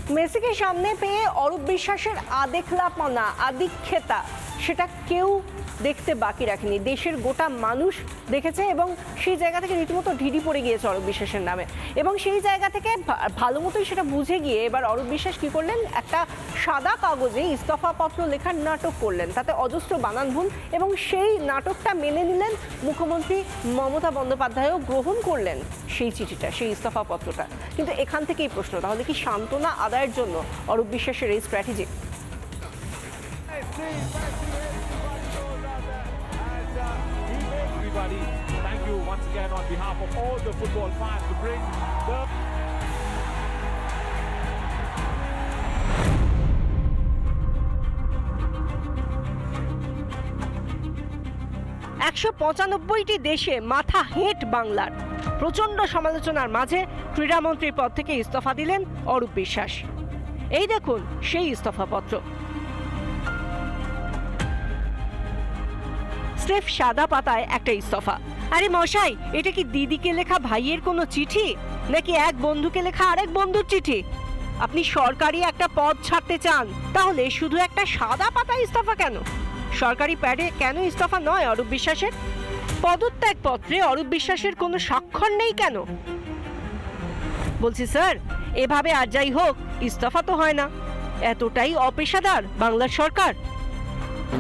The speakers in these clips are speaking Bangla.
মেসিকে সামনে পেয়ে অরূপ বিশ্বাসের আদেখলাপনা আদিক্ষেতা সেটা কেউ দেখতে বাকি রাখেনি। দেশের গোটা মানুষ দেখেছে এবং সেই জায়গা থেকে রীতিমতো ঢিডি পড়ে গিয়েছে অরূপ বিশ্বাসের নামে। এবং সেই জায়গা থেকে ভালো মতোই সেটা বুঝে গিয়ে এবার অরূপ বিশ্বাস কী করলেন, একটা সাদা কাগজে ইস্তফাপত্র লেখার নাটক করলেন, তাতে অজস্র বানান ভুল, এবং সেই নাটকটা মেনে নিলেন মুখ্যমন্ত্রী মমতা বন্দ্যোপাধ্যায়ও গ্রহণ করলেন সেই চিঠিটা, সেই ইস্তফাপত্রটা। কিন্তু এখান থেকেই প্রশ্ন, তাহলে কি সান্ত্বনা আদায়ের জন্য অরূপ বিশ্বাসের এই strategy? Thank you once again on behalf of all the football fans to bring the 195টি দেশে মাথা হেঁট বাংলার। প্রচণ্ড সমালোচনার মাঝে ক্রীড়ামন্ত্রীর পদ থেকে ইস্তফা দিলেন অরূপ বিশ্বাস। এই দেখুন সেই ইস্তফাপত্র। স্রেফ সাদা পাতায় একটা ইস্তফা। আরে মশাই, এটা কি দিদিকে লেখা ভাইয়ের কোনো চিঠি, নাকি এক বন্ধুকে লেখা আরেক বন্ধুর চিঠি? আপনি সরকারি একটা পদ ছাড়তে চান, তাহলে শুধু একটা সাদা পাতা ইস্তফা কেন? সরকারি প্যাডে কেন ইস্তফা নয় অরূপ বিশ্বাসের? পদত্যাগ পত্রে অরূপ বিশ্বাসের কোনো স্বাক্ষর নেই কেন? বলছি স্যার, এভাবে আর যাই হোক ইস্তফা তো হয় না। এতটাই অপেশাদার বাংলার সরকার।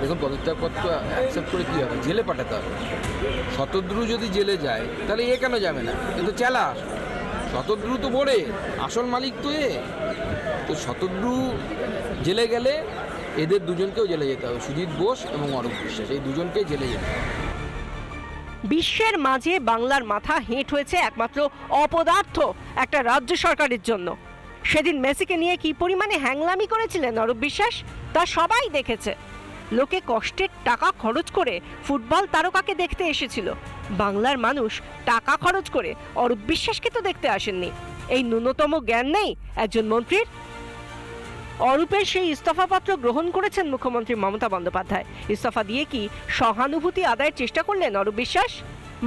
দেখুন, পদত্যাগপত্র অ্যাকসেপ্ট করে কী হবে? জেলে পাঠাতে হবে। শতদ্রু যদি জেলে যায় তাহলে এ কেন যাবে না? এ তো চেলা। শতদ্রু তো বড়ে, আসল মালিক তো এ। তো শতদ্রু জেলে গেলে এদের দুজনকেও জেলে যেতে হবে, সুজিত বোস এবং অরূপ বিশ্বাস, এই দুজনকেই জেলে যেতে হবে। বিশ্বের মাঝে বাংলার মাথা হেঁট হয়েছে একমাত্র অপদার্থ একটা রাজ্য সরকারের জন্য। সেদিন মেসিকে নিয়ে কি পরিমাণে হ্যাংলামি করেছিলেন অরূপ বিশ্বাস তা সবাই দেখেছে। লোকে কষ্টের টাকা খরচ করে ফুটবল তারকাকে দেখতে এসেছিল। বাংলার মানুষ টাকা খরচ করে অরূপ বিশ্বাসকে তো দেখতে আসেননি। এই ন্যূনতম জ্ঞান নেই একজন মন্ত্রীর? অরূপের সেই ইস্তফাপত্র গ্রহণ করেছেন মুখ্যমন্ত্রী মমতা বন্দ্যোপাধ্যায়। ইস্তফা দিয়ে কি সহানুভূতি আদায়ের চেষ্টা করলেন অরূপ বিশ্বাস?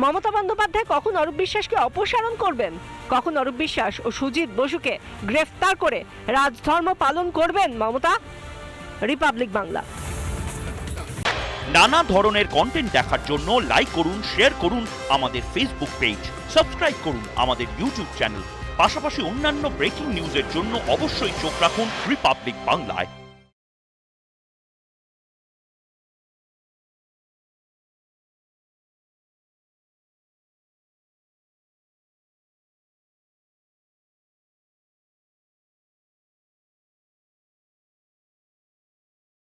মমতা বন্দ্যোপাধ্যায় কখন অরূপ বিশ্বাসকে অপসারণ করবেন? কখন অরূপ বিশ্বাস ও সুজিত বসুকে গ্রেফতার করে রাজধর্ম পালন করবেন মমতা? রিপাবলিক বাংলা। নানা ধরনের কন্টেন্ট দেখার জন্য লাইক করুন, শেয়ার করুন আমাদের ফেসবুক পেজ, সাবস্ক্রাইব করুন আমাদের ইউটিউব চ্যানেল। পাশাপাশি অন্যান্য ব্রেকিং নিউজের জন্য অবশ্যই চোখ রাখুন রিপাবলিক বাংলায়।